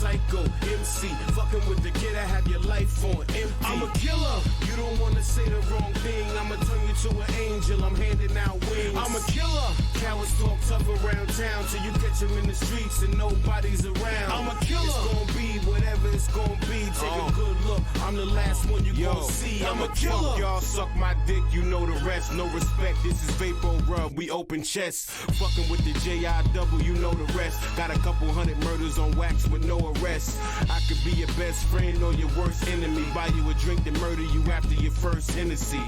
psycho MC. Fucking with the kid, I have your life on empty. I'm a killer. You don't wanna say the wrong thing. I'ma turn you to an angel. I'm handing out wings. I'm a killer. Cowards talk tough around town till you catch them in the streets and nobody's around. I'm a killer. It's gonna be whatever it's gonna be. Take a good look. I'm the last one you gon' see. I'm a killer. Y'all suck my dick, you know the rest. No respect. This is Vapor Rub. We open chests. Fucking with the JIW, you know the rest. Got a couple hundred murders on wax with no arrest. I could be your best friend or your worst enemy. Buy you a drink to murder you after your first Hennessy.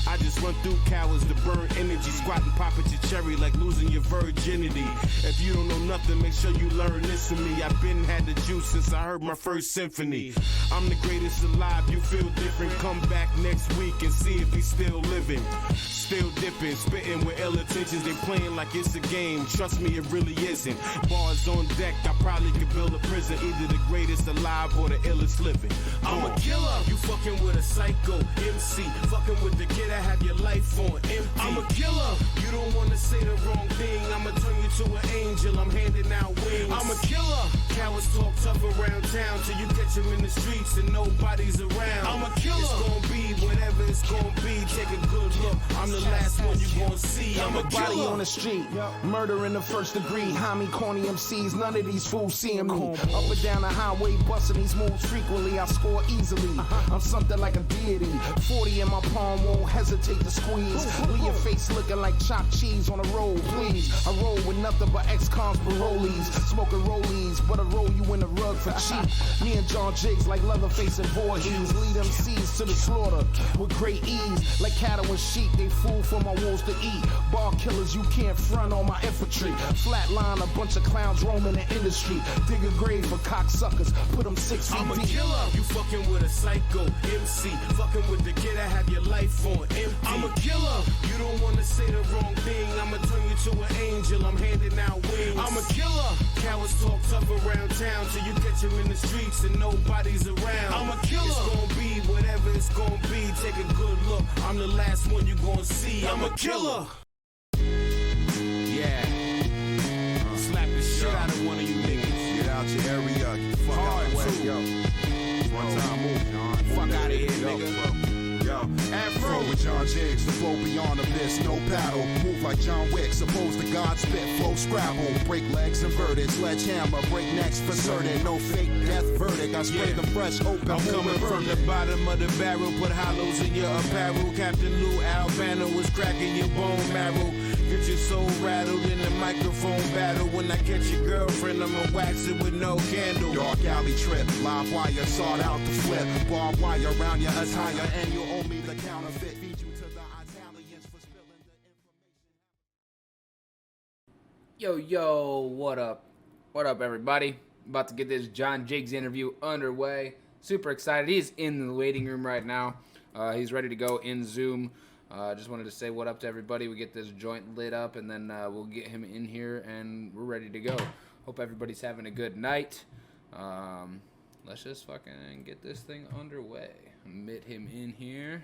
I just run through cowards to burn energy. Squatting pop at your cherry like losing your virginity. If you don't know nothing, make sure you learn this from me. I've been had the juice since I heard my first symphony. I'm the greatest alive, you feel different. Come back next week and see if he's still living. Still dipping, spitting with ill intentions. They playing like it's a game. Trust me, it really isn't. Bars on deck, I probably could build a prison. Either the greatest alive or the illest living. I'm a killer. You fucking with a psycho MC. Fucking with the kid, I have your life on empty. I'm a killer. You don't wanna say the wrong thing. I'ma turn you to an angel. I'm handing out wings. I'm a killer. Cowards talk tough around town till you catch them in the streets and nobody's around. I'm a killer. It's gonna be whatever it's gonna be. Take a good look. I'm the last one you gon' see. I'm a body killer. on the street, murder in the first degree. Homie, corny MCs, none of these fools seeing me. Up and down the highway, busting these moves frequently. I score easily. I'm something like a deity. 40 in my palm, won't hesitate to squeeze. Leave your face looking like chopped cheese on the road, please. I roll with nothing but ex-cons, parolees, smoking rollies, but I roll you in the rug for cheap. Me and John Jiggs like Leatherface and Voorhees, lead MCs to the slaughter with great ease. Like cattle and sheep, they food for my wolves to eat. Bar killers, you can't front on my infantry. Flatline, a bunch of clowns roaming the industry. Dig a grave for cocksuckers, put them 6 feet I'm a deep. killer. You fucking with a psycho MC. Fucking with the kid, I have your life on empty. I'm a killer. You don't wanna say the wrong thing. I'ma turn you to an angel. I'm handing out wings. I'm a killer. Cowards talk tough around town till you catch them in the streets and nobody's around. I'm a killer. It's gonna be whatever it's gonna be. Take a good look. I'm the last one you gon' see. I'm a killer. Yeah. Slap the shit out of one of you niggas. Get out your area. Get the fuck out the way, yo. One time move, John. Fuck out of here, nigga. Yo, Afro with John Jiggs, the flow beyond abyss, no paddle. Move like John Wick, supposed to God spit, flow scrabble. Break legs inverted, sledgehammer, break necks for certain. No fake death verdict, I spray the fresh open. I'm coming from the bottom of the barrel, put hollows in your apparel. Captain Lou Albano was cracking your bone marrow. Get your soul rattled in the microphone battle. When I catch your girlfriend, I'ma wax it with no candle. Dark alley trip, live wire, sought out to flip. Barbed wire around your attire, and you owe me the counterfeit. Feed you to the Italians for spilling the information. Yo, what up? What up, everybody? About to get this John Jiggs interview underway. Super excited. He's in the waiting room right now. He's ready to go in Zoom. Just wanted to say what up to everybody. We get this joint lit up, and then we'll get him in here, and we're ready to go. Hope everybody's having a good night. Let's just fucking get this thing underway. Admit him in here.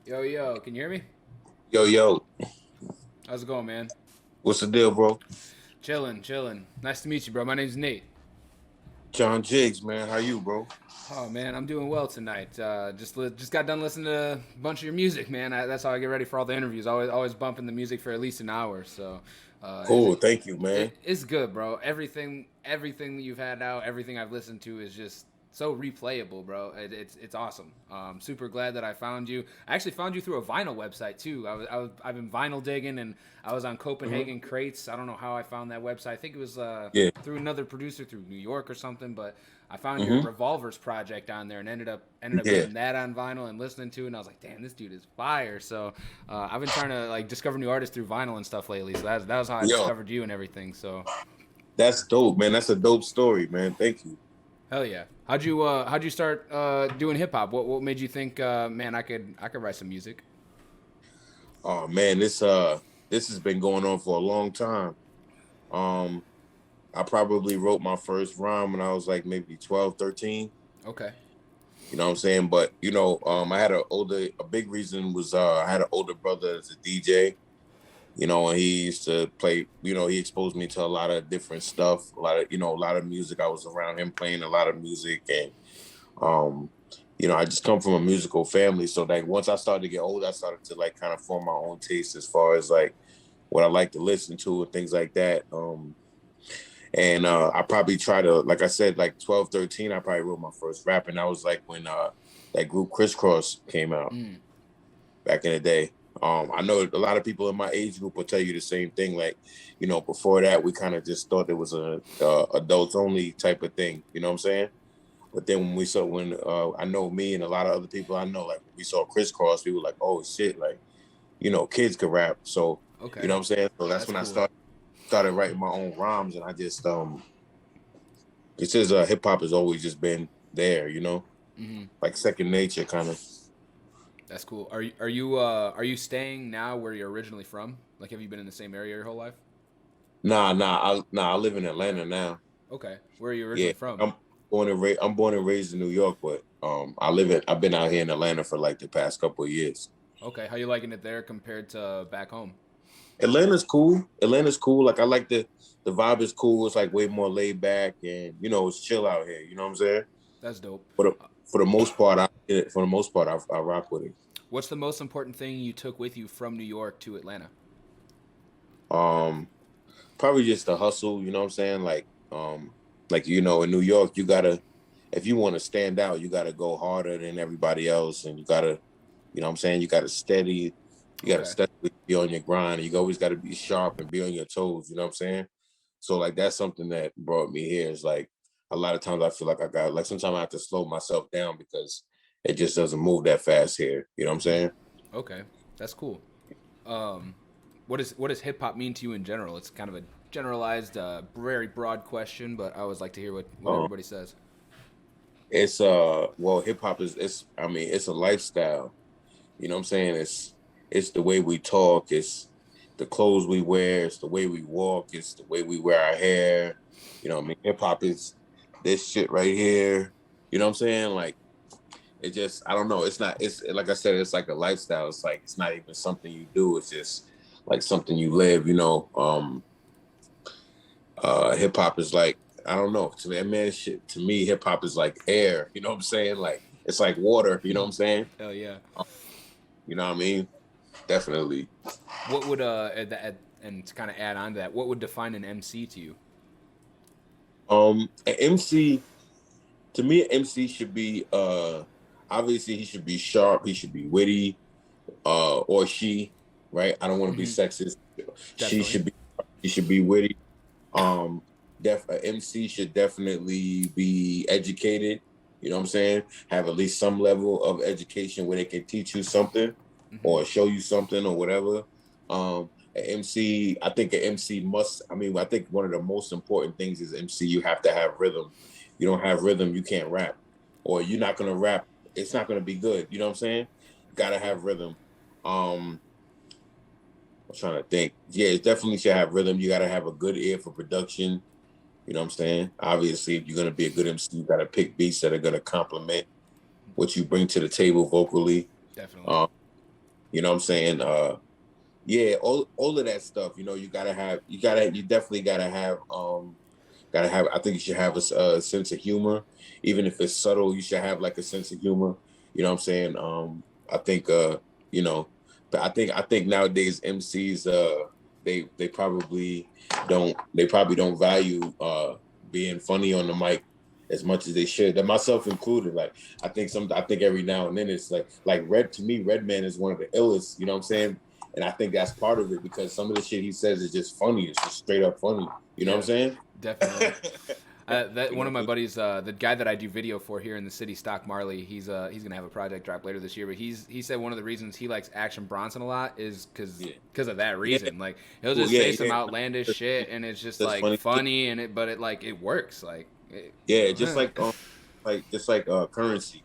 Yo, can you hear me? Yo. How's it going, man? What's the deal, bro? Chilling. Nice to meet you, bro. My name's Nate. John Jiggs, man. How you, bro? Oh, man, I'm doing well tonight. Just got done listening to a bunch of your music, man. That's how I get ready for all the interviews. Always bumping the music for at least an hour. So, cool. Thank you, man. It's good, bro. Everything that you've had out, everything I've listened to is just so replayable, bro. It's awesome. Super glad that I found you. I actually found you through a vinyl website too. I've been vinyl digging, and I was on Copenhagen Crates. I don't know how I found that website. I think it was through another producer through New York or something. But I found your Revolvers project on there and ended up getting that on vinyl and listening to it. And I was like, damn, this dude is fire. So I've been trying to like discover new artists through vinyl and stuff lately. So that was how I discovered you and everything. So that's dope, man. That's a dope story, man. Thank you. Hell yeah. How'd you start doing hip hop? What made you think, man, I could write some music? Oh man, this has been going on for a long time. I probably wrote my first rhyme when I was like maybe 12, 13. Okay. You know what I'm saying? But I had a big reason was I had an older brother as a DJ, And he used to play, he exposed me to a lot of different stuff, a lot of music. I was around him playing a lot of music, and um, I just come from a musical family. So like once I started to get older, I started to like kind of form my own taste as far as like what I like to listen to and things like that. And I probably try to, like I said, like 12, 13, I probably wrote my first rap. And that was like when that group Crisscross came out back in the day. I know a lot of people in my age group will tell you the same thing. Like, before that, we kind of just thought it was a adults only type of thing. You know what I'm saying? But then when I know me and a lot of other people I know, like when we saw Crisscross, we were like, oh shit, like, kids could rap. So, Okay. you know what I'm saying? So that's when cool. I started writing my own rhymes, and I just it says hip hop has always just been there, like second nature kind of. That's cool. Are you staying now where you're originally from? Like, have you been in the same area your whole life? Nah, I live in Atlanta now. Okay. Where are you originally from? I'm born and raised in New York, but I've been out here in Atlanta for like the past couple of years. Okay. How you liking it there compared to back home? Atlanta's cool. Like I like the vibe is cool. It's like way more laid back, and it's chill out here. You know what I'm saying? That's dope. For the most part, I rock with it. What's the most important thing you took with you from New York to Atlanta? Probably just the hustle. You know what I'm saying? In New York, if you want to stand out, you gotta go harder than everybody else, and you gotta, you know what I'm saying? You gotta steady. You gotta steadily be on your grind. You always gotta be sharp and be on your toes. You know what I'm saying? So like that's something that brought me here. Is like a lot of times I feel like sometimes I have to slow myself down because it just doesn't move that fast here. You know what I'm saying? Okay, that's cool. What does hip hop mean to you in general? It's kind of a generalized, very broad question, but I always like to hear what everybody says. It's hip hop it's a lifestyle. You know what I'm saying? It's the way we talk, it's the clothes we wear, it's the way we walk, it's the way we wear our hair. You know what I mean? Hip hop is this shit right here. You know what I'm saying? Like it just, I don't know. It's like I said, it's like a lifestyle. It's like it's not even something you do, it's just like something you live, hip hop is like, I don't know. To me, hip hop is like air, you know what I'm saying? Like it's like water, you know what I'm saying? Hell yeah. You know what I mean? Definitely. What would and to kind of add on to that, what would define an MC to you? An MC, to me, an MC should be obviously he should be sharp, he should be witty, or she, right? I don't want to be sexist. Definitely. She should be witty. An MC should definitely be educated. You know what I'm saying? Have at least some level of education where they can teach you something or show you something or whatever. An MC, I think an MC I think one of the most important things is MC, you have to have rhythm. You don't have rhythm, you can't rap. Or you're not going to rap, it's not going to be good. You know what I'm saying? You got to have rhythm. I'm trying to think. Yeah, it definitely should have rhythm. You got to have a good ear for production. You know what I'm saying? Obviously, if you're going to be a good MC, you got to pick beats that are going to complement what you bring to the table vocally. Definitely. You know what I'm saying? All of that stuff, you definitely got to have, I think you should have a sense of humor. Even if it's subtle, you should have like a sense of humor. You know what I'm saying? I think, but I think nowadays MCs, they probably don't value being funny on the mic as much as they should. And myself included. Like I think every now and then it's like Redman is one of the illest. You know what I'm saying? And I think that's part of it because some of the shit he says is just funny. It's just straight up funny. You know what I'm saying? Definitely. One of my buddies, the guy that I do video for here in the city, Stock Marley, he's gonna have a project drop later this year. But he said one of the reasons he likes Action Bronson a lot is because of that reason. Yeah. Like he'll just say some outlandish shit, and it's just like funny, and it works. Just like Currency.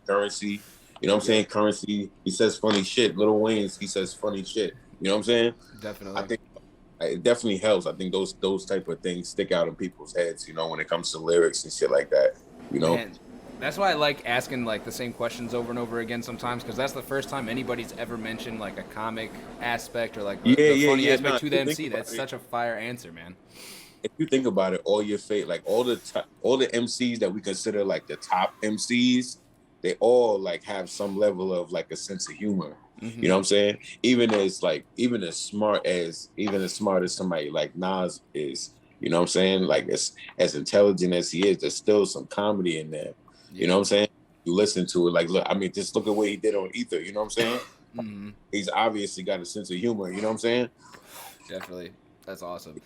You know what I'm saying? Currency. He says funny shit. Lil Wayne's. He says funny shit. You know what I'm saying? Definitely. I think it definitely helps. I think those type of things stick out in people's heads, when it comes to lyrics and shit like that, Man, That's why I like asking like the same questions over and over again sometimes, because that's the first time anybody's ever mentioned like a comic aspect or like Yeah, the yeah, funny yeah. aspect No, to if the you think MC. about That's it, such a fire answer, man. if you think about it, all your like all the MCs that we consider like the top MCs, they all like have some level of like a sense of humor. You know what I'm saying? Even as smart as somebody like Nas is, you know what I'm saying? Like as intelligent as he is, there's still some comedy in there. You know Yeah. what I'm saying? You listen to it, like look, I mean, just look at what he did on Ether, you know what I'm saying? He's obviously got a sense of humor, you know what I'm saying? Definitely. That's awesome.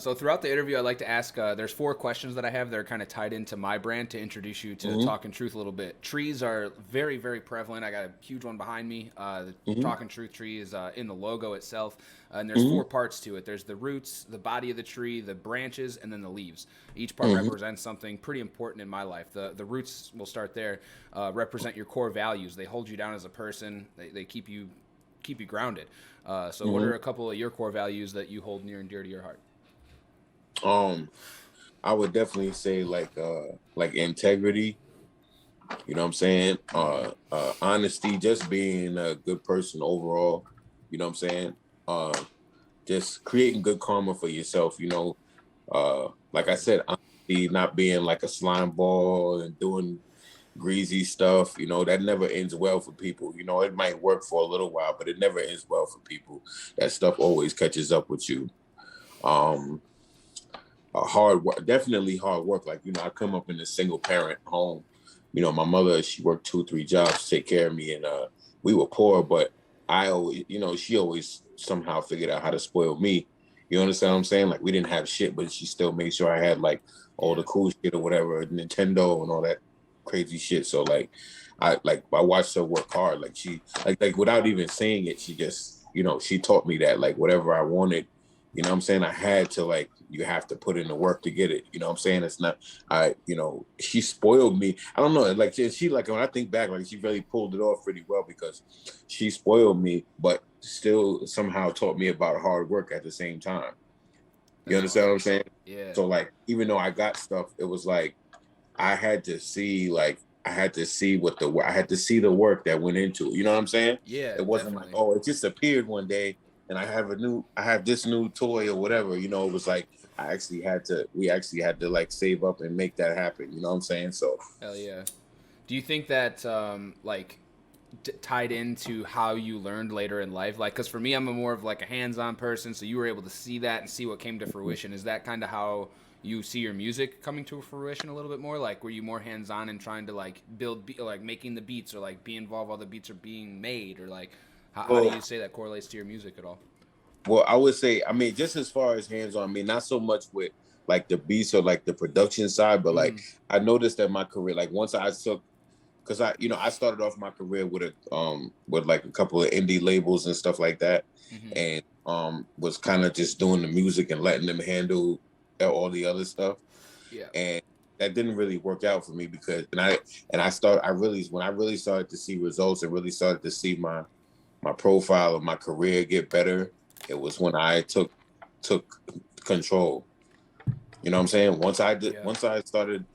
So throughout the interview, I like to ask. There's 4 questions that I have that are kind of tied into my brand to introduce you to Mm-hmm. Talkin' Truth a little bit. Trees are very, very prevalent. I got a huge one behind me. The Mm-hmm. Talkin' Truth tree is in the logo itself, and there's Mm-hmm. 4 parts to it. There's the roots, the body of the tree, the branches, and then the leaves. Each part Mm-hmm. represents something pretty important in my life. The roots, we'll start there, represent your core values. They hold you down as a person. They keep you grounded. So what Mm-hmm. are a couple of your core values that you hold near and dear to your heart? I would definitely say like integrity, you know what I'm saying? Honesty, just being a good person overall, you know what I'm saying? Uh just creating good karma for yourself, you know. Like I said, honesty, not being like a slime ball and doing greasy stuff, you know, that never ends well for people. You know, it might work for a little while, but it never ends well for people. That stuff always catches up with you. Um hard work, definitely hard work. Like, you know, I come up in a single parent home. You know, my mother, she worked 2 3 jobs to take care of me, and we were poor, but I always, you know, she always somehow figured out how to spoil me. You understand what I'm saying? Like, we didn't have shit, but she still made sure I had like all the Yeah. cool shit or whatever, Nintendo and all that crazy shit. So I watched her work hard. Like, she like without even saying it, she just, you know, she taught me that like whatever I wanted, you know what I'm saying? I had to, like, you have to put in the work to get it. You know what I'm saying? It's not, you know, she spoiled me. I don't know. Like, she like, when I think back, like, she really pulled it off pretty well because she spoiled me, but still somehow taught me about hard work at the same time. You That's understand awesome. what I'm saying? Yeah. So, like, even though I got stuff, it was like, I had to see, like, I had to see I had to see the work that went into it. You know what I'm saying? Yeah, It wasn't like, definitely. oh, it just appeared one day and I have this new toy or whatever. You know, it was like we actually had to like save up and make that happen. You know what I'm saying? So Hell yeah. Do you think that like tied into how you learned later in life? Like, because for me, I'm a more of like a hands-on person, so you were able to see that and see what came to fruition. Is that kind of how you see your music coming to fruition a little bit more? Like, were you more hands-on and trying to like like making the beats, or like be involved while the beats are being made, or like how do well, you say that correlates to your music at all? well, I would say, I mean, just as far as hands on, I mean, not so much with like the beats or like the production side, but like Mm-hmm. I noticed that my career, like once I took, because I, you know, I started off my career with like a couple of indie labels and stuff like that, Mm-hmm. and was kind of just doing the music and letting them handle all the other stuff, Yeah. and that didn't really work out for me because when I really started to see results and really started to see my profile of my career get better, it was when I took control. You know what I'm saying? Yeah. Once I started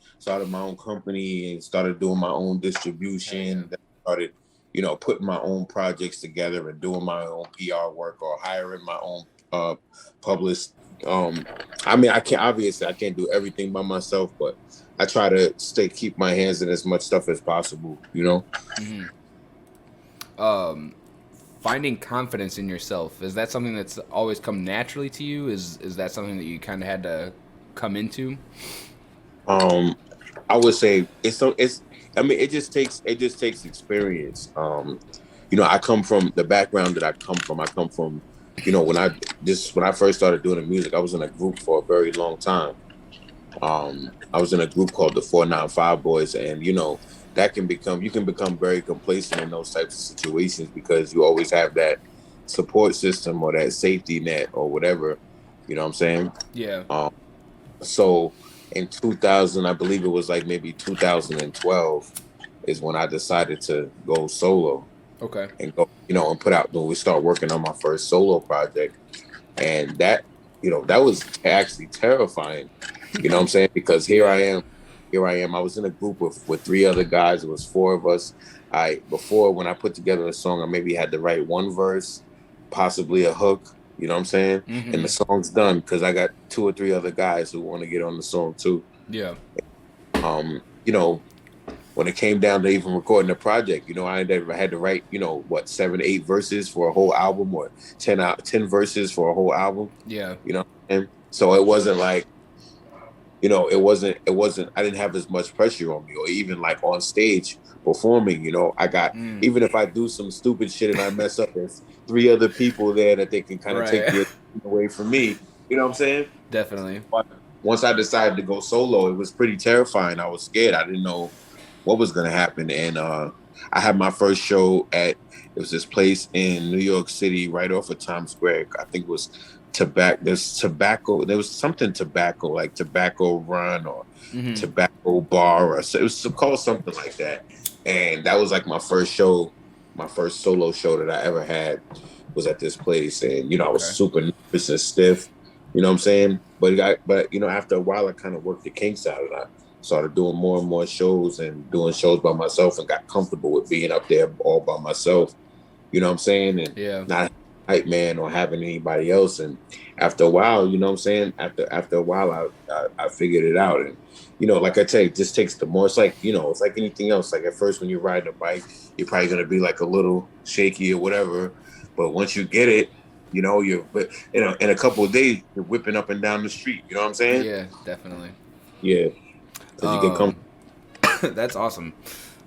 my own company and started doing my own Hell yeah. distribution, started, you know, putting my own projects together and doing my own PR work or hiring my own publicist. I mean, I can't do everything by myself, but I try to keep my hands in as much stuff as possible, you know? Mm-hmm. Finding confidence in yourself, is that something that's always come naturally to you? Is that something that you kind of had to come into? Um, I would say it's I mean, it just takes experience. You know, I come from the background that I come from. I come from, you know, when I first started doing the music, I was in a group for a very long time. I was in a group called the 495 Boys, and you know, you can become very complacent in those types of situations because you always have that support system or that safety net or whatever. You know what I'm saying? Yeah. Um, so in 2000, I believe it was like maybe 2012 is when I decided to go solo Okay. and go, you know, and put out when we start working on my first solo project. And that, you know, that was actually terrifying. You know what I'm saying? Because Yeah. here I am. I was in a group with 3 other guys. It was 4 of us. Before when I put together a song, I maybe had to write 1 verse, possibly a hook. You know what I'm saying? And the song's done because I got 2 or 3 other guys who want to get on the song too. Yeah. You know, when it came down to even recording the project, you know, I had to write, you know, 7, 8 verses for a whole album, or 10 verses for a whole album. Yeah. You know, and so it wasn't like, you know, it wasn't. I didn't have as much pressure on me, or even like on stage performing. You know, I got even if I do some stupid shit and I mess up, there's 3 other people there that they can kind of take the attention away from me. You know what I'm saying? Definitely. But once I decided to go solo, it was pretty terrifying. I was scared. I didn't know what was gonna happen, and I had my first show it was this place in New York City, right off of Times Square. I think it was tobacco. There was something tobacco, like Tobacco Run or Tobacco Bar, or so it was called something like that. And that was like my first show, my first solo show that I ever had was at this place. And you know, I was super nervous and stiff. You know what I'm saying? But you know, after a while, I kind of worked the kinks out, and I started doing more and more shows and doing shows by myself, and got comfortable with being up there all by myself. You know what I'm saying? And not hype man or having anybody else. And after a while, you know what I'm saying? After a while, I figured it out. And you know, like I tell you, it just takes the more. It's like, you know, it's like anything else. Like at first, when you're riding a bike, you're probably gonna be like a little shaky or whatever. But once you get it, you know, in a couple of days, you're whipping up and down the street. You know what I'm saying? Yeah, definitely. Yeah. Because you can come. That's awesome.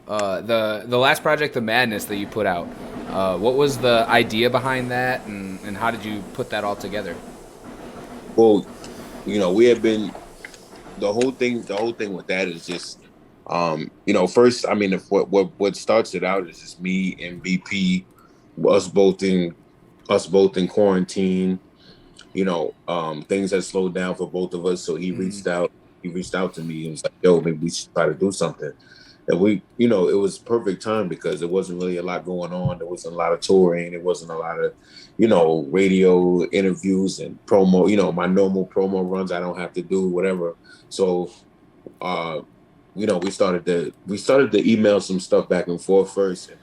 The last project, The Madness, that you put out, what was the idea behind that, and how did you put that all together? Well, you know, we have been the whole thing with that is just you know, first, I mean, what starts it out is just me and BP, us both in quarantine. You know, things had slowed down for both of us, so he reached out to me and was like, yo, maybe we should try to do something. And we, you know, it was perfect time because there wasn't really a lot going on. There wasn't a lot of touring. There wasn't a lot of, you know, radio interviews and promo, you know, my normal promo runs I don't have to do, whatever. So, you know, we started to email some stuff back and forth first. And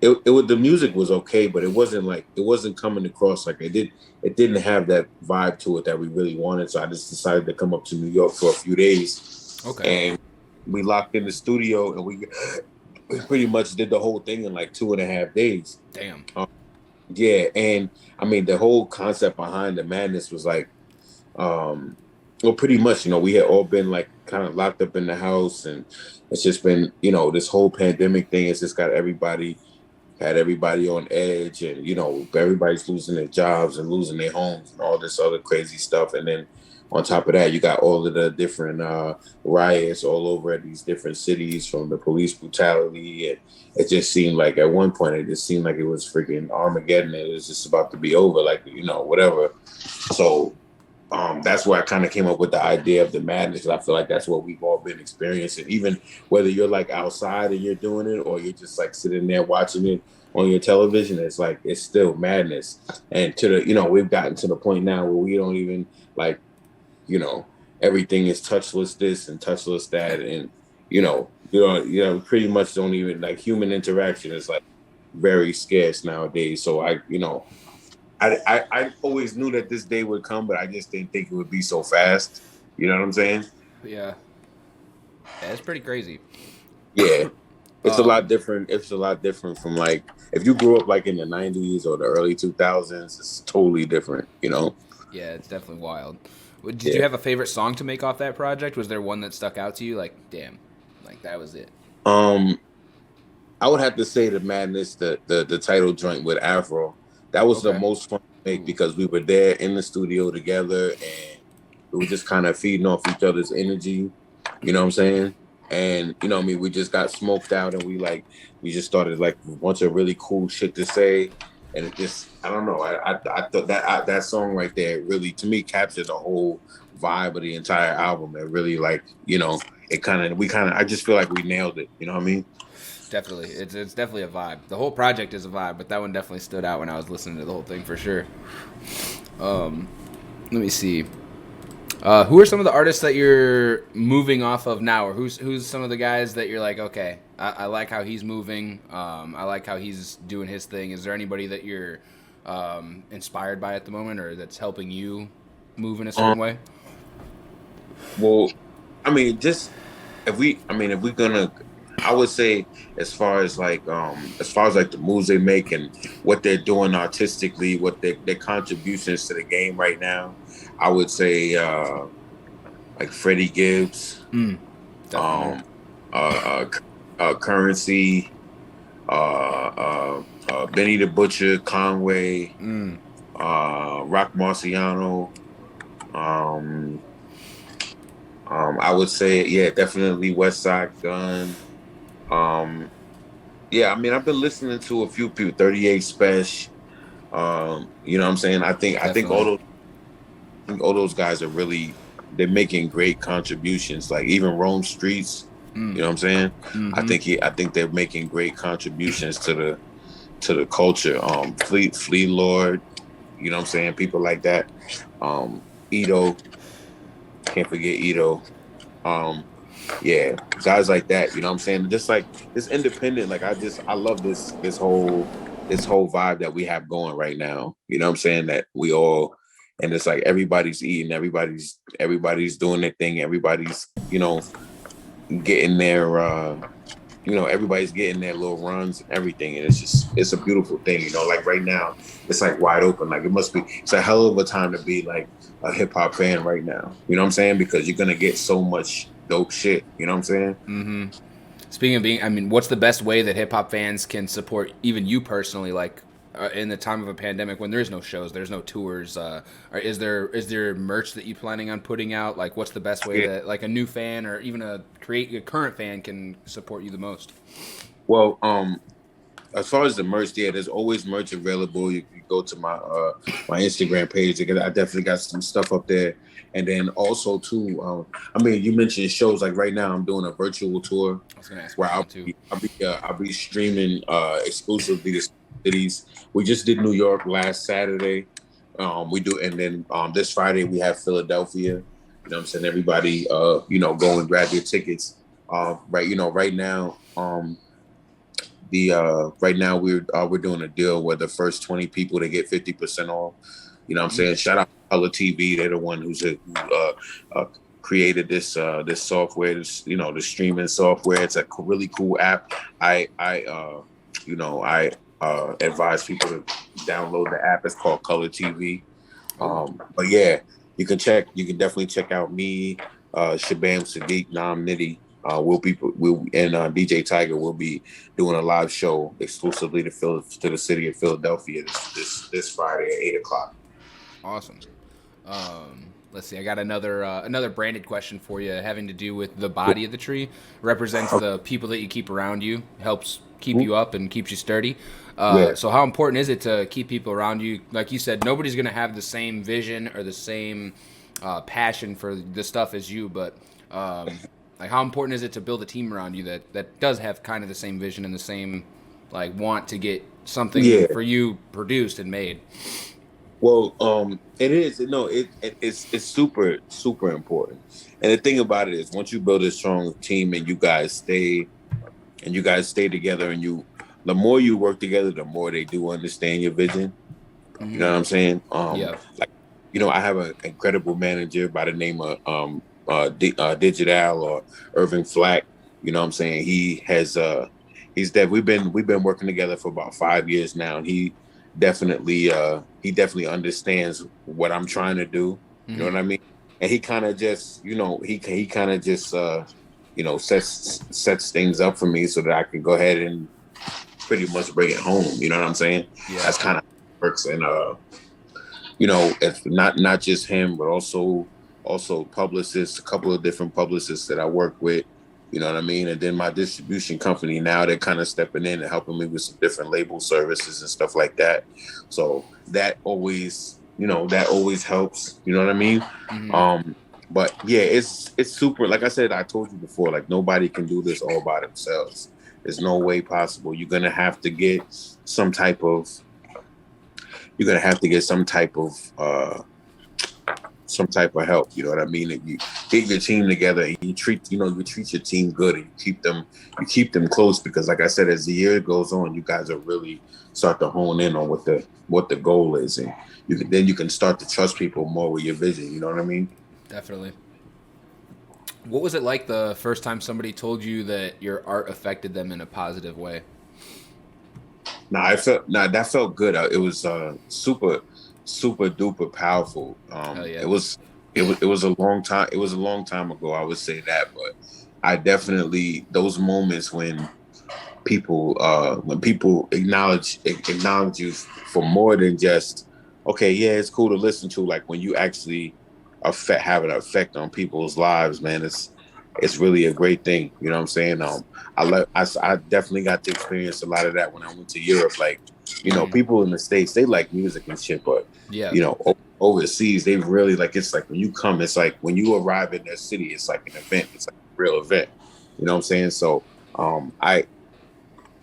the music was okay, but it wasn't coming across like it didn't have that vibe to it that we really wanted. So I just decided to come up to New York for a few days. Okay. And we locked in the studio and we pretty much did the whole thing in like 2.5 days. Damn. Yeah. And I mean, the whole concept behind The Madness was like, well, pretty much, you know, we had all been like kind of locked up in the house, and it's just been, you know, this whole pandemic thing has just got everybody on edge, and, you know, everybody's losing their jobs and losing their homes and all this other crazy stuff. And then on top of that, you got all of the different riots all over at these different cities from the police brutality. And it just seemed like at one point, it just seemed like it was freaking Armageddon. It was just about to be over, like, you know, whatever. So that's where I kind of came up with the idea of The Madness. I feel like that's what we've all been experiencing, even whether you're like outside and you're doing it, or you're just like sitting there watching it on your television. It's like, it's still madness. And you know, we've gotten to the point now where we don't even like, you know, everything is touchless this and touchless that. And, you know, pretty much don't even like human interaction is like very scarce nowadays. So I always knew that this day would come, but I just didn't think it would be so fast. You know what I'm saying? Yeah. That's pretty crazy. Yeah. It's a lot different. It's a lot different from like, if you grew up like in the 90s or the early 2000s, it's totally different, you know? Yeah, it's definitely wild. Did you have a favorite song to make off that project? Was there one that stuck out to you? Like, damn, like that was it. I would have to say The Madness, the title joint with Afro. That was the most fun to make because we were there in the studio together and we were just kind of feeding off each other's energy. You know what I'm saying? And, you know what I mean? We just got smoked out and we just started like a bunch of really cool shit to say. And it just, I don't know. I thought that song right there really, to me, captured the whole vibe of the entire album. It really like, you know, I just feel like we nailed it. You know what I mean? Definitely. It's definitely a vibe. The whole project is a vibe, but that one definitely stood out when I was listening to the whole thing for sure. Let me see. Who are some of the artists that you're moving off of now, or who's some of the guys that you're like, okay, I like how he's moving. I like how he's doing his thing. Is there anybody that you're inspired by at the moment, or that's helping you move in a certain way? Well, I mean, just if we're gonna, I would say as far as like the moves they make and what they're doing artistically, what their contributions to the game right now, I would say like Freddie Gibbs, Definitely. Currency, Benny the Butcher, Conway, Rock Marciano. I would say, yeah, definitely West Side Gun. Yeah, I mean, I've been listening to a few people, 38 Special. You know what I'm saying? I think all those guys are really, they're making great contributions. Like even Rome Streets, you know what I'm saying? I think they're making great contributions to the culture. Flea Lord, you know what I'm saying? People like that. Ito, can't forget Ito. Yeah, guys like that, you know what I'm saying? Just like this independent, like I love this whole vibe that we have going right now. You know what I'm saying? That we all, and it's like everybody's eating, everybody's doing their thing, everybody's, getting their everybody's getting their little runs and everything, and it's a beautiful thing, like right now it's like wide open. Like it's a hell of a time to be like a hip-hop fan right now, you know what I'm saying? Because you're gonna get so much dope shit, you know what I'm saying? Speaking of being, I mean, what's the best way that hip hop fans can support even you personally, like in the time of a pandemic when there's no shows, there's no tours? Or is there merch that you planning on putting out? Like, what's the best way that like a new fan or even a current fan can support you the most? Well, as far as the merch, yeah, there's always merch available. You can go to my my Instagram page. I definitely got some stuff up there. And then also too, I mean, you mentioned shows. Like right now, I'm doing a virtual tour where I'll be streaming exclusively to cities. We just did New York last Saturday. We do, and then this Friday we have Philadelphia. You know what I'm saying? Everybody, go and grab your tickets. Right now, right now we're doing a deal where the first 20 people they get 50% off. You know what I'm saying? Shout out to Color TV. They're the one who created this software, the streaming software. It's a really cool app. I advise people to download the app. It's called Color TV. But yeah, you can definitely check out me, Shabam Sadiq, Nam Nitty. DJ Tiger will be doing a live show exclusively to the city of Philadelphia this Friday at 8:00. Awesome. Let's see. I got another branded question for you, having to do with the body of the tree. Represents the people that you keep around you, helps keep you up and keeps you sturdy. So how important is it to keep people around you? Like you said, nobody's gonna have the same vision or the same passion for the stuff as you, but like how important is it to build a team around you that does have kind of the same vision and the same like want to get something for you produced and made? Well, it is. No, it's super, super important. And the thing about it is, once you build a strong team and you guys stay together, and the more you work together, the more they do understand your vision. You know what I'm saying? Like, I have an incredible manager by the name of Digital or Irving Flack. You know what I'm saying? We've been working together for about 5 years now, and he definitely understands what I'm trying to do. You know what I mean? And he kind of just, he kind of just sets things up for me so that I can go ahead and pretty much bring it home. You know what I'm saying? Yeah. That's kind of how it works. And it's not just him, but also publicists, a couple of different publicists that I work with. You know what I mean? And then my distribution company, now they're kind of stepping in and helping me with some different label services and stuff like that. So that always helps. You know what I mean? But yeah, it's super. Like I said, I told you before, like nobody can do this all by themselves. There's no way possible. You're gonna have to get some type of some type of help. You know what I mean? And you get your team together and you treat your team good, and you keep them close, because like I said, as the year goes on, you guys are really start to hone in on what the goal is, and you can start to trust people more with your vision. You know what I mean? Definitely. What was it like the first time somebody told you that your art affected them in a positive way? That felt good. It was super duper powerful. Hell yeah. It was a long time. It was a long time ago. I would say that, but I definitely, those moments when people acknowledge you for more than just, okay, yeah, it's cool to listen to. Like when you actually have an effect on people's lives, man, it's really a great thing. You know what I'm saying? I definitely got to experience a lot of that when I went to Europe. Like, you know, people in the States, they like music and shit, but yeah, you know, overseas, they really like, it's like when you come, it's like when you arrive in their city, it's like an event. It's like a real event. You know what I'm saying? So I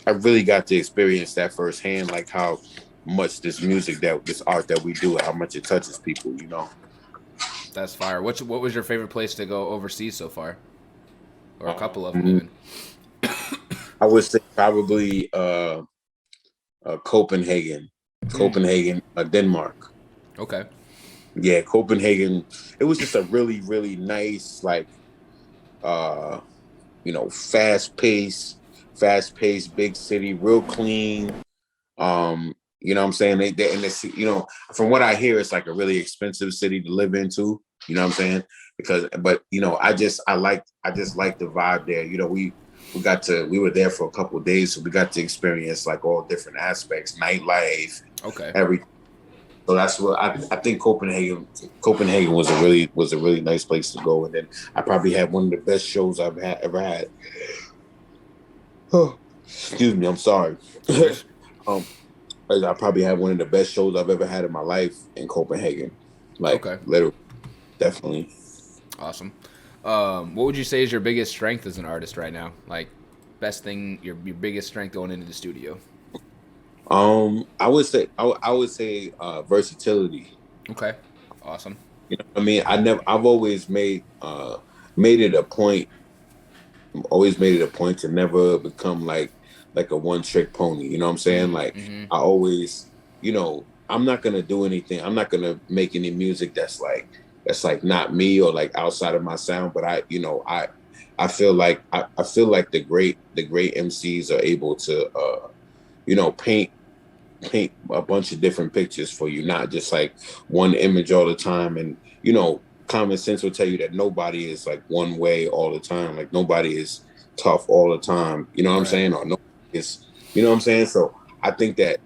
really got to experience that firsthand, like how much this art that we do, how much it touches people, you know. That's fire. What was your favorite place to go overseas so far? Or a couple of them even? I would say probably Copenhagen, Denmark. Okay. Yeah, Copenhagen. It was just a really, really nice, like, you know, fast paced, big city, real clean. You know what I'm saying? They and this, you know, from what I hear, it's like a really expensive city to live into. You know what I'm saying? But you know, I just like the vibe there. You know, we were there for a couple of days, so we got to experience like all different aspects, nightlife, okay, everything. So that's what I think Copenhagen was a really nice place to go. And then I probably had one of the best shows I've ever had. Oh, excuse me, I'm sorry. I probably had one of the best shows I've ever had in my life in Copenhagen. Like, literally, definitely. Awesome. What would you say is your biggest strength as an artist right now? Like, best thing, your biggest strength going into the studio? I would say versatility. Okay, awesome. You know what I mean? I've always made it a point. Always made it a point to never become like a one-trick pony. You know what I'm saying? Like, I always, you know, I'm not gonna do anything. I'm not gonna make any music that's like not me or like outside of my sound. But I feel like the great MCs are able to you know, paint a bunch of different pictures for you, not just like one image all the time. And you know, common sense will tell you that nobody is like one way all the time. Like nobody is tough all the time. You know what I'm saying? Or no, it's, you know what I'm saying? So I think that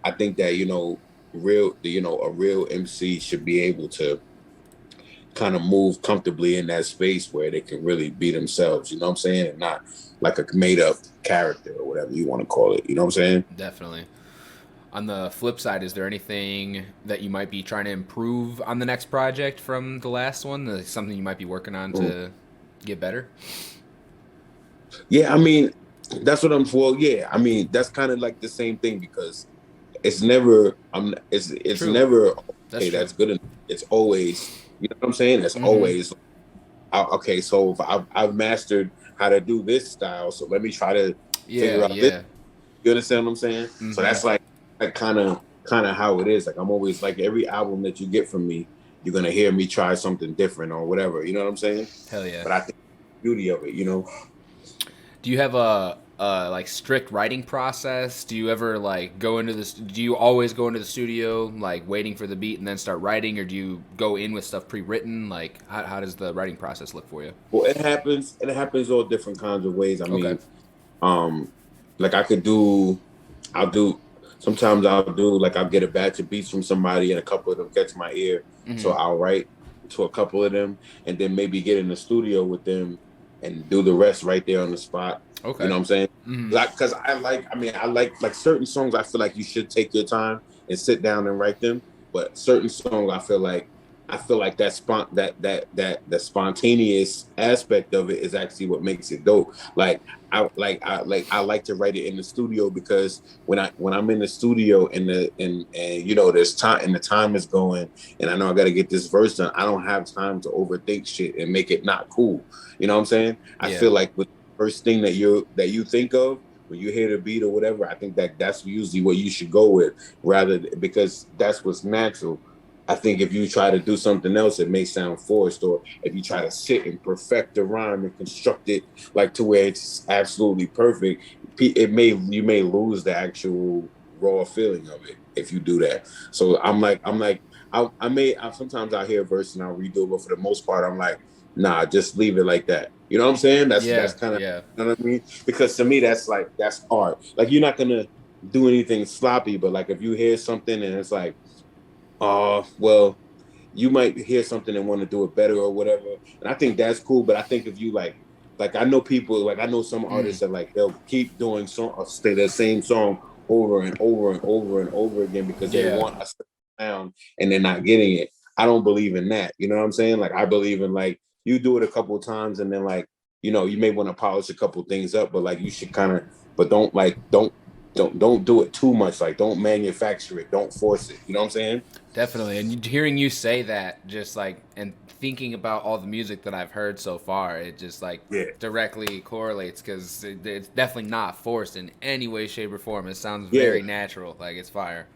you know, a real MC should be able to kind of move comfortably in that space where they can really be themselves. You know what I'm saying? And not like a made up character or whatever you want to call it. You know what I'm saying? Definitely. On the flip side, is there anything that you might be trying to improve on the next project from the last one? Like something you might be working on to get better? Yeah, I mean, that's what I'm for. Yeah, I mean, that's kind of like the same thing, because it's never, it's True. never, That's okay, true. that's good enough. It's always, you know what I'm saying? It's always, okay, so if I've mastered how to do this style, so let me try to figure out this. You understand what I'm saying? So that's like kind of how it is. Like I'm always like, every album that you get from me, you're gonna hear me try something different or whatever. You know what I'm saying? Hell yeah. But I think the beauty of it, you know. Do you have a like strict writing process? Do you ever like go into this? Do you always go into the studio like waiting for the beat and then start writing, or do you go in with stuff pre-written? Like how does the writing process look for you? Well, it happens all different kinds of ways. I mean, like I'll do like, I'll get a batch of beats from somebody and a couple of them catch my ear. So I'll write to a couple of them and then maybe get in the studio with them and do the rest right there on the spot. Okay. You know what I'm saying? Like, cause I like certain songs, I feel like you should take your time and sit down and write them. But certain songs, I feel like I feel like the spontaneous aspect of it is actually what makes it dope. I like to write it in the studio because when I'm in the studio and you know there's time and the time is going and I know I got to get this verse done. I don't have time to overthink shit and make it not cool. You know what I'm saying? I Yeah. feel like with the first thing that you think of when you hear the beat or whatever, I think that's usually what you should go with because that's what's natural. I think if you try to do something else, it may sound forced, or if you try to sit and perfect the rhyme and construct it like to where it's absolutely perfect, you may lose the actual raw feeling of it if you do that. So sometimes I hear a verse and I'll redo it, but for the most part, I'm like, nah, just leave it like that. You know what I'm saying? That's Yeah, kind of, yeah. you know what I mean? Because to me, that's art. Like you're not gonna do anything sloppy, but like if you hear something and it's like, well, you might hear something and want to do it better or whatever. And I think that's cool. But I think if you like I know people, like I know some Mm, artists that like they'll keep doing stay the same song over and over and over and over again because they yeah. want a certain sound and they're not getting it. I don't believe in that. You know what I'm saying? Like I believe in like you do it a couple of times and then like you may want to polish a couple things up, but like you should kind of, but don't do it too much. Like don't manufacture it, don't force it. You know what I'm saying? Definitely. And hearing you say that, just like, and thinking about all the music that I've heard so far, it just like Yeah. directly correlates because it's definitely not forced in any way, shape, or form. It sounds Yeah. very natural. Like it's fire.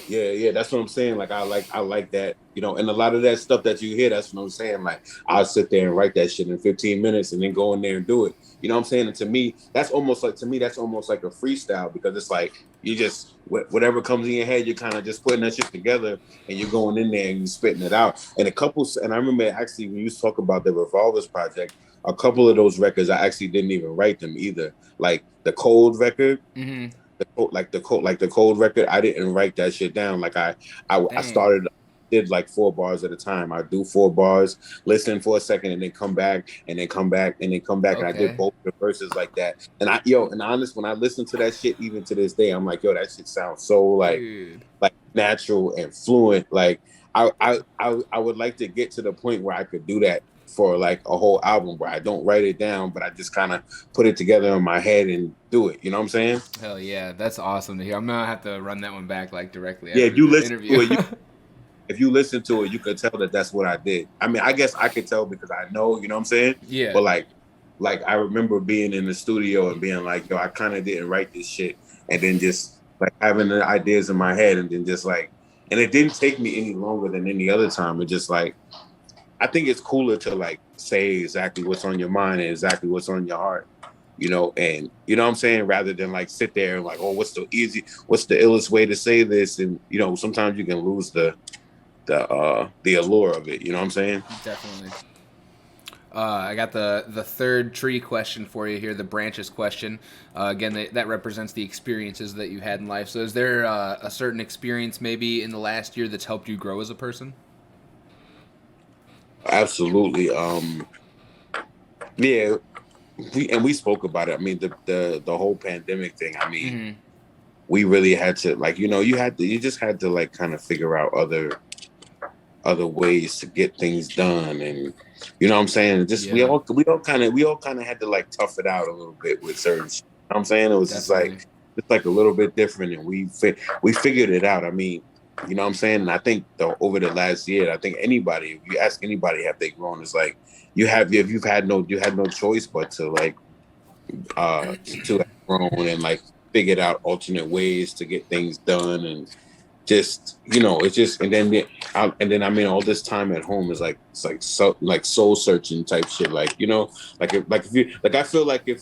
Yeah, that's what I'm saying. Like I like that, and a lot of that stuff that you hear, that's what I'm saying. Like I'll sit there and write that shit in 15 minutes and then go in there and do it. You know what I'm saying? And to me, that's almost like a freestyle because it's like you just whatever comes in your head, you're kind of just putting that shit together and you're going in there and you're spitting it out. And I remember actually when you talk about the Revolvers project, a couple of those records I actually didn't even write them either. Like the Cold record, Mm-hmm. the cold record. I didn't write that shit down. I Dang. started did like 4 bars at a time. I do 4 bars, listen for a second, and then come back, and then come back, and then come back. And I did Okay. both the verses like that. And honest, when I listen to that shit, even to this day, I'm like, yo, that shit sounds so Dude. like natural and fluent. Like I would like to get to the point where I could do that for like a whole album where I don't write it down, but I just kind of put it together in my head and do it. You know what I'm saying? Hell yeah. That's awesome to hear. I'm going to have to run that one back like directly Yeah, after the interview. if you listen to it, you could tell that that's what I did. I mean, I guess I could tell because I know, you know what I'm saying? Yeah. But like I remember being in the studio and being like, yo, I kind of didn't write this shit, and then just like having the ideas in my head, and then just like, and it didn't take me any longer than any other time. It just like, I think it's cooler to like say exactly what's on your mind and exactly what's on your heart, and you know what I'm saying, rather than like sit there and like, oh, what's the illest way to say this, and sometimes you can lose the allure of it. You know what I'm saying? Definitely. I got the third tree question for you here, the branches question. Again, that represents the experiences that you had in life. So, is there a certain experience maybe in the last year that's helped you grow as a person? Absolutely. Yeah, we spoke about it. I mean, the whole pandemic thing. I mean, Mm-hmm. we really had to like, you just had to like kind of figure out other ways to get things done, and you know what I'm saying. Just Yeah, we all kind of had to like tough it out a little bit with certain shit. You know what I'm saying? It was just like definitely. it's like a little bit different, and we figured it out. I mean, you know what I'm saying? And I think over the last year, I think if you ask anybody, have they grown? It's like you had no choice but to like to have grown and like figured out alternate ways to get things done, and just it's just I mean all this time at home is like it's like soul searching type shit, like if you like I feel like if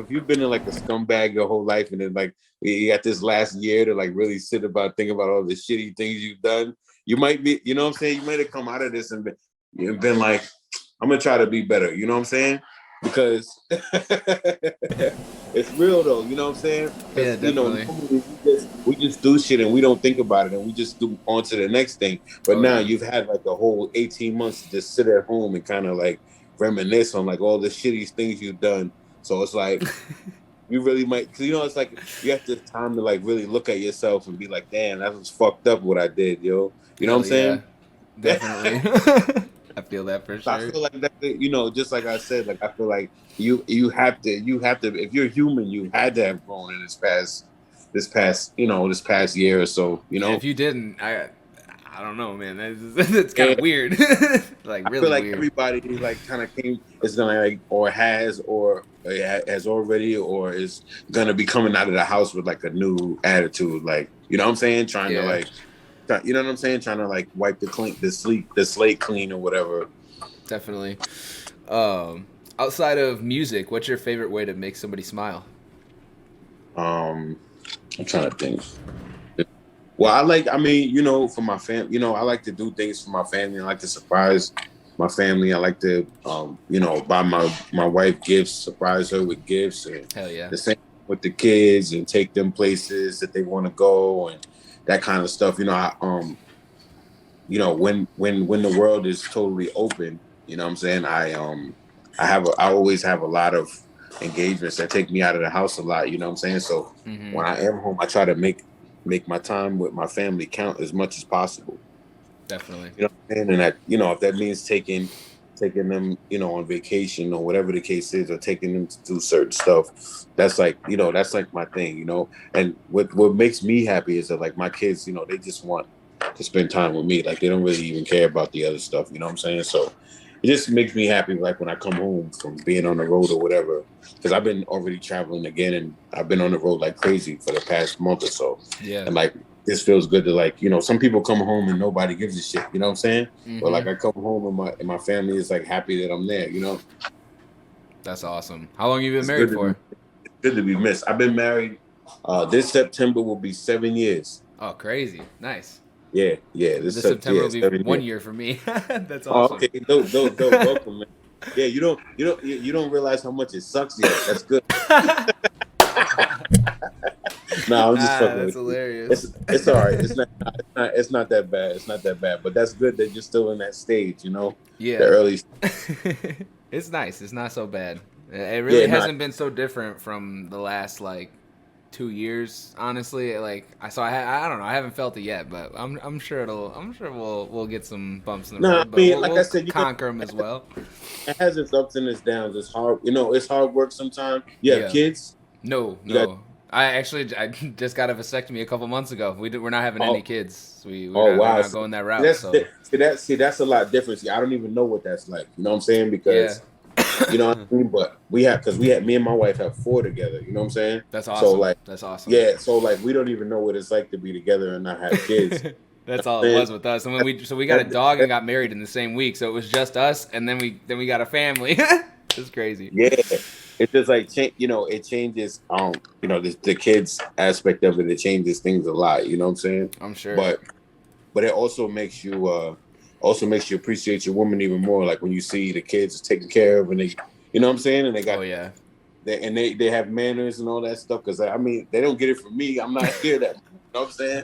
you've been in like a scumbag your whole life and then like you got this last year to like really think about all the shitty things you've done, you might be, you know what I'm saying, you might have come out of this and been like, I'm gonna try to be better, you know what I'm saying, because it's real though, you know what I'm saying? Yeah, Because definitely. normally we just do shit and we don't think about it and we just do on to the next thing. But Oh now yeah. you've had like a whole 18 months to just sit at home and kind of like reminisce on like all the shitty things you've done. So it's like you really might, because it's like you have this time to like really look at yourself and be like, damn, that was fucked up what I did, yo. You know what I'm Hell yeah. saying? Definitely. I feel that for I sure. feel like that, just like I said, like I feel like you have to, if you're human, you had to have grown in this past year or so, Yeah, if you didn't, I don't know, man. That's kind And of weird. Like I feel really like weird. everybody like kind of is gonna like, has already, or is gonna be coming out of the house with like a new attitude, like, you know what I'm saying? Trying to Yeah, like, you know what I'm saying? Trying to like wipe the slate clean or whatever. definitely. Um, Outside of music, what's your favorite way to make somebody smile? Um, I'm trying to think. Well, I mean, for my fam, I like to do things for my family. I like to surprise my family. I like to, buy my wife gifts, surprise her with gifts, and Hell yeah. the same with the kids, and take them places that they want to go, and that kind of stuff. When the world is totally open, you know what I'm saying? I always have a lot of engagements that take me out of the house a lot, you know what I'm saying? So Hmm. when I am home, I try to make my time with my family count as much as possible. Definitely. You know what I'm saying? And that, if that means taking them, on vacation or whatever the case is, or taking them to do certain stuff, that's like, that's like my thing. And what makes me happy is that like my kids, they just want to spend time with me. Like they don't really even care about the other stuff, you know what I'm saying? So it just makes me happy, like when I come home from being on the road or whatever, because I've been already traveling again, and I've been on the road like crazy for the past month or so. Yeah. And like this feels good to, like, some people come home and nobody gives a shit, you know what I'm saying? But like I come home and my family is like happy that I'm there. That's awesome. How long have you been It's married good to for? be missed. I've been married. This September will be 7 years. Oh, crazy. Nice. Yeah. This September will be 7 years. 1 year for me. That's Oh, awesome. okay. Dope. Welcome, man. Yeah, you don't realize how much it sucks yet. That's good. No, I'm just fucking That's with you. hilarious. It's all right. It's not that bad. It's not that bad. But that's good that you're still in that stage. The Yeah. early. It's nice. It's not so bad. It really Yeah, hasn't been so different from the last like 2 years, honestly. Like I don't know. I haven't felt it yet, but I'm sure we'll get some bumps in the No, I road, but mean, we'll, like we'll I said, conquer them as well. it has its ups and its downs. It's hard. It's hard work sometimes. You have Yeah. kids. No. You got. I just got a vasectomy a couple months ago. We're not having any Oh, kids. We're wow. not going that route. So That's a lot different. See, I don't even know what that's like. You know what I'm saying? yeah, Because you know what I mean. But because me and my wife have 4 together. You know what I'm saying? that's So awesome. like, That's awesome. yeah. So like, we don't even know what it's like to be together and not have kids. That's all it Man, was with us. And when we got a dog and got married in the same week, so it was just us, and then we got a family. It's crazy. yeah. It's just like it changes. The kids aspect of it. It changes things a lot. You know what I'm saying? I'm sure. But it also makes you appreciate your woman even more. Like when you see the kids taken care of, and they, you know what I'm saying, and they got, Oh yeah. they have manners and all that stuff. Because I mean, they don't get it from me. I'm not here that. You know what I'm saying?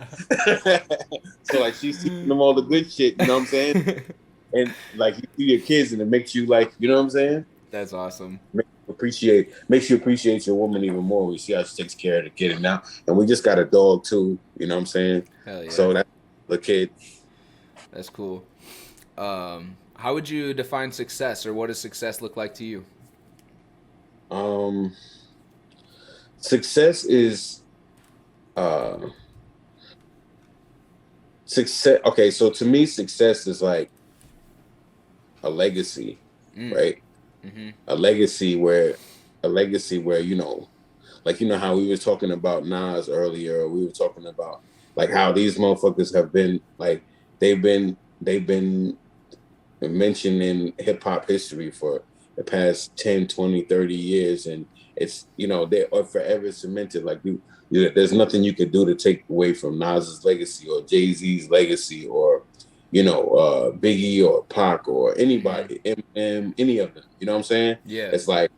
So like she's teaching them all the good shit. You know what I'm saying? And like you see your kids, and it makes you like, you know what I'm saying? That's awesome. Makes you appreciate your woman even more. We see how she takes care of the kid, and we just got a dog too. You know what I'm saying? Hell yeah. So that's the kid. That's cool. How would you define success, or what does success look like to you? Success is success. Okay, so to me, success is like a legacy, right? Mm-hmm. A legacy where like how we were talking about Nas earlier. We were talking about like how these motherfuckers have been like they've been mentioned in hip hop history for the past 10, 20, 30 years, and it's they are forever cemented. Like there's nothing you could do to take away from Nas's legacy or Jay-Z's legacy or Biggie or Pac or anybody, Eminem, any of them. You know what I'm saying? Yeah. It's like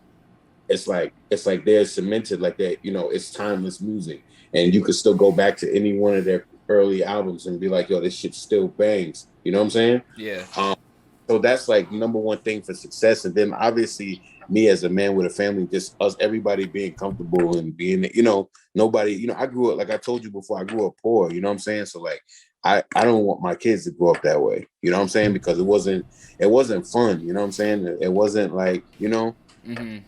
they're cemented like that. It's timeless music, and you could still go back to any one of their early albums and be like, yo, this shit still bangs. You know what I'm saying? Yeah. So that's like number one thing for success. And then obviously me as a man with a family, just us, everybody being comfortable and being, nobody, I grew up, like I told you before, I grew up poor, you know what I'm saying? So like, I don't want my kids to grow up that way, you know what I'm saying? Because it wasn't fun, you know what I'm saying? It wasn't like,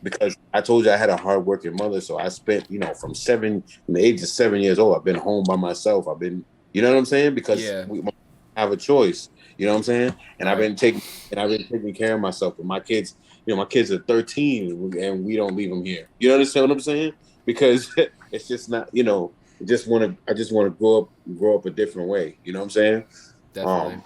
because I told you I had a hardworking mother. So I spent, from the age of 7 years old, I've been home by myself. I've been, you know what I'm saying? Because Yeah. we have a choice, you know what I'm saying? And Right. I've been taking care of myself. And my kids, my kids are 13 and we don't leave them here. You understand what I'm saying? Because it's just not, I just want to grow up a different way. You know what I'm saying? Definitely.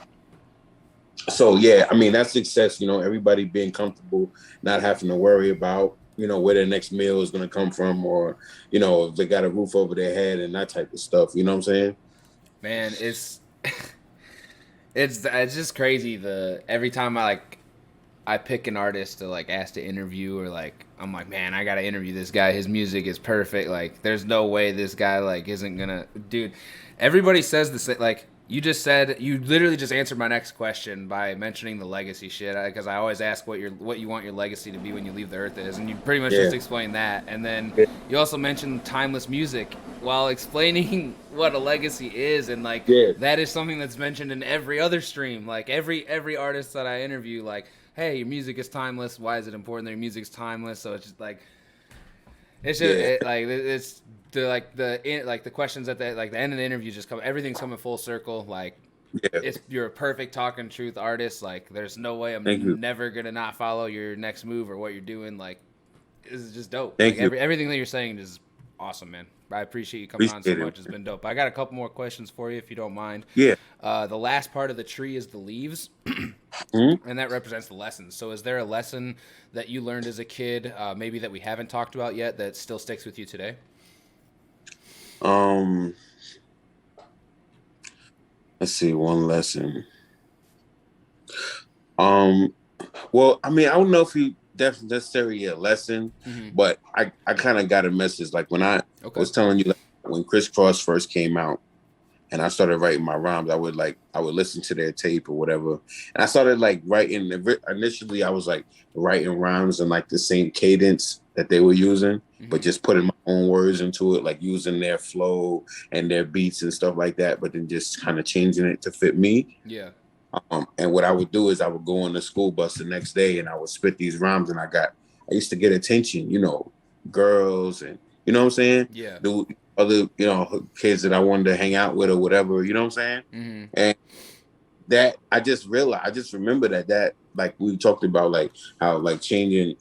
So yeah, I mean that's success, everybody being comfortable, not having to worry about, where their next meal is gonna come from, or, if they got a roof over their head and that type of stuff. You know what I'm saying? Man, it's just crazy. Every time I pick an artist to like ask to interview, or like I'm like, man, I gotta interview this guy. His music is perfect. Like, there's no way this guy like isn't gonna, dude. Everybody says the same. Like you just said, you literally just answered my next question by mentioning the legacy shit. Because I always ask what you want your legacy to be when you leave the earth is, and you pretty much just explained that. And then you also mentioned timeless music while explaining what a legacy is, and like that is something that's mentioned in every other stream. Like every artist that I interview, like, hey, your music is timeless. Why is it important that your music's timeless? So it's just like, it's just it's the questions at the end of the interview just come. Everything's coming full circle. Like, you're a perfect Talkin Truth artist. Like, there's no way I'm never gonna not follow your next move or what you're doing. Like, it's just dope. Everything that you're saying is awesome, man. I appreciate you coming on so much. It's been dope. I got a couple more questions for you if you don't mind. Yeah. The last part of the tree is the leaves, and that represents the lessons. So is there a lesson that you learned as a kid, maybe that we haven't talked about yet, that still sticks with you today? Let's see, one lesson. Well, I mean, I don't know if you definitely necessarily a lesson, but I kind of got a message. Like when I was telling you, like, when Crisscross first came out and I started writing my rhymes, I would listen to their tape or whatever. And I started like writing. Initially, I was like writing rhymes in like the same cadence that they were using, but just putting my own words into it, like using their flow and their beats and stuff like that, but then just kind of changing it to fit me. Yeah. And what I would do is I would go on the school bus the next day and I would spit these rhymes, and I used to get attention, girls and, you know what I'm saying? Yeah. The other, kids that I wanted to hang out with or whatever, you know what I'm saying? And that I just remember that like we talked about, like how like changing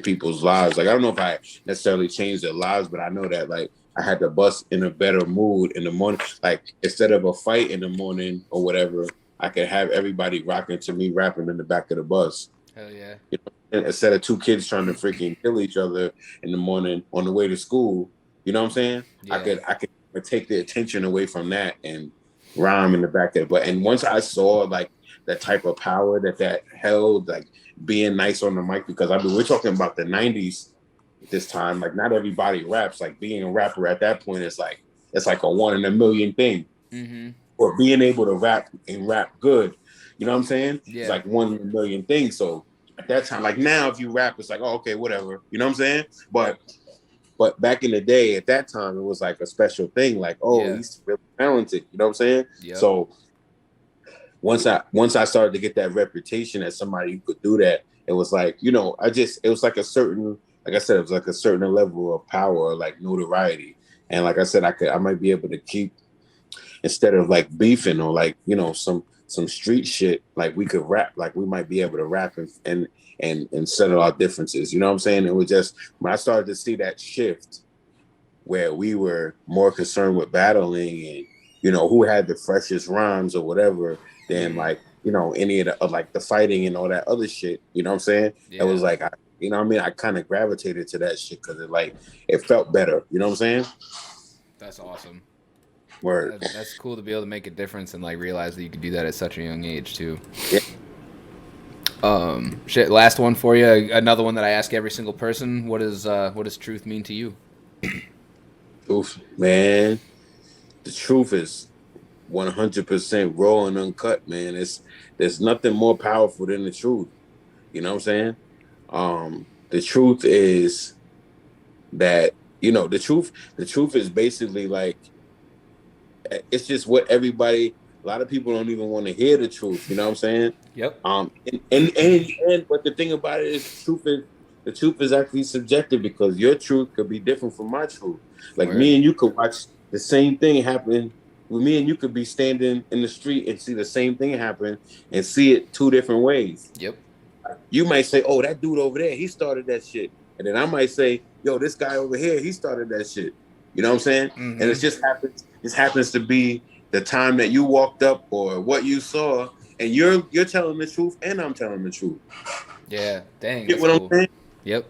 people's lives. Like, I don't know if I necessarily changed their lives, but I know that like I had the bus in a better mood in the morning. Like, instead of a fight in the morning or whatever, I could have everybody rocking to me rapping in the back of the bus. Hell yeah. Instead of two kids trying to freaking kill each other in the morning on the way to school, you know what I'm saying? Yeah. I could take the attention away from that and rhyme in the back of it. And once I saw like the type of power that held, like being nice on the mic, because we're talking about the 90s this time. Like, not everybody raps. Like, being a rapper at that point is like, it's like a 1 in a million thing. Or being able to rap and rap good, you know what I'm saying? Yeah. It's like 1 in a million things. So at that time, like now, if you rap, it's like, oh, okay, whatever, you know what I'm saying? But back in the day, at that time, it was like a special thing. Like, oh, he's really talented, you know what I'm saying? Yep. So once I started to get that reputation as somebody who could do that, it was like, it was like a certain, like I said, it was like a certain level of power, like notoriety. And like I said, I might be able to keep, instead of like beefing or like, some street shit, like we could rap, like we might be able to rap and settle our differences. You know what I'm saying? It was just, when I started to see that shift where we were more concerned with battling and, who had the freshest rhymes or whatever, than like, any of the, like the fighting and all that other shit, you know what I'm saying? Yeah. It was like, I kind of gravitated to that shit because it felt better. You know what I'm saying? That's awesome. Word. That's cool to be able to make a difference and like realize that you could do that at such a young age too. Yeah. Shit. Last one for you. Another one that I ask every single person. What does truth mean to you? Truth, man. The truth is 100% raw and uncut, man. There's nothing more powerful than the truth. You know what I'm saying? The truth is that, the truth is basically like, it's just what everybody, a lot of people don't even want to hear the truth. You know what I'm saying? Yep. But the thing about it is, the truth is actually subjective, because your truth could be different from my truth. Like, Word. me and you could watch the same thing happen. With me and you could be standing in the street and see the same thing happen and see it two different ways. Yep. You might say, "Oh, that dude over there, he started that shit," and then I might say, "Yo, this guy over here, he started that shit." You know what I'm saying? Mm-hmm. And it happens to be the time that you walked up or what you saw, and you're telling the truth, and I'm telling the truth. Yeah. Dang. Get That's what cool. I'm saying? Yep.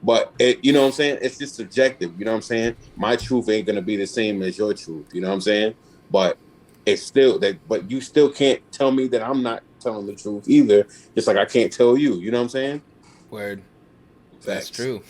But you know what I'm saying? It's just subjective. You know what I'm saying? My truth ain't gonna be the same as your truth. You know what I'm saying? But it's still that. But you still can't tell me that I'm not telling the truth either. Just like I can't tell you. You know what I'm saying? Word. Facts. That's true.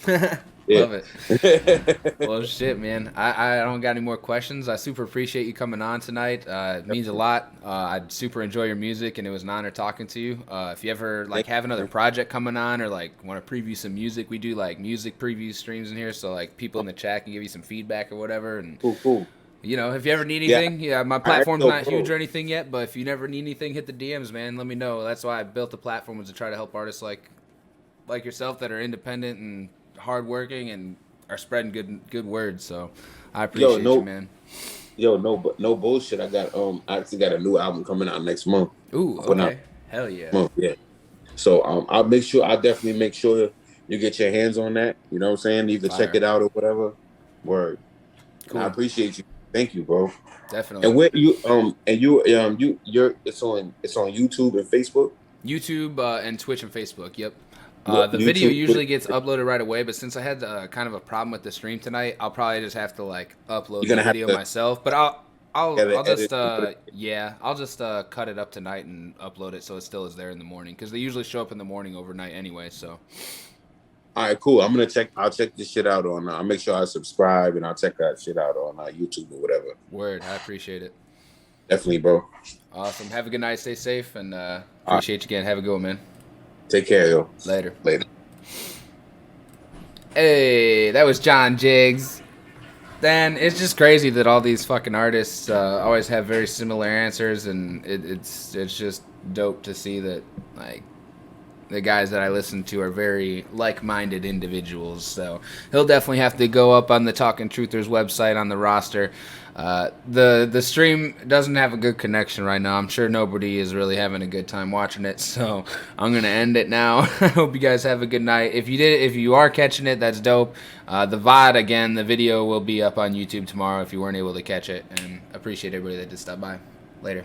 Yeah. Love it. Well, shit, man. I don't got any more questions. I super appreciate you coming on tonight. It means a lot. I super enjoy your music, and it was an honor talking to you. If you ever like have another project coming on, or like want to preview some music, we do like music preview streams in here, so like people in the chat can give you some feedback or whatever. And Cool. you know, if you ever need anything, my platform's not huge or anything yet, but if you never need anything, hit the DMs, man. Let me know. That's why I built the platform, was to try to help artists like yourself that are independent and hardworking and are spreading good words. So I appreciate you, man. Yo, no bullshit. I actually got a new album coming out next month. Ooh, okay. Hell yeah. Yeah. So I'll definitely make sure you get your hands on that. You know what I'm saying? Either check it out or whatever. Word. Cool. I appreciate you. Thank you, bro. Definitely. And where you it's on YouTube and Facebook? YouTube and Twitch and Facebook. Yep. The video usually gets uploaded right away, but since I had kind of a problem with the stream tonight, I'll probably just have to like upload the video myself. But I'll just cut it up tonight and upload it so it still is there in the morning, because they usually show up in the morning overnight anyway. So. All right, cool. I'll check this shit out on. I'll make sure I subscribe, and I'll check that shit out on YouTube or whatever. Word, I appreciate it. Definitely, bro. Awesome. Have a good night. Stay safe, and appreciate you again. Have a good one, man. Take care, yo. Later. Later. Hey, that was John Jiggs. Then it's just crazy that all these fucking artists always have very similar answers, and it's just dope to see that like the guys that I listen to are very like-minded individuals. So he'll definitely have to go up on the Talkin' Truthers website on the roster. The stream doesn't have a good connection right now. I'm sure nobody is really having a good time watching it, so I'm gonna end it now. I hope you guys have a good night. If you are catching it, that's dope. The VOD, again, the video will be up on YouTube tomorrow if you weren't able to catch it, and appreciate everybody that did stop by. Later.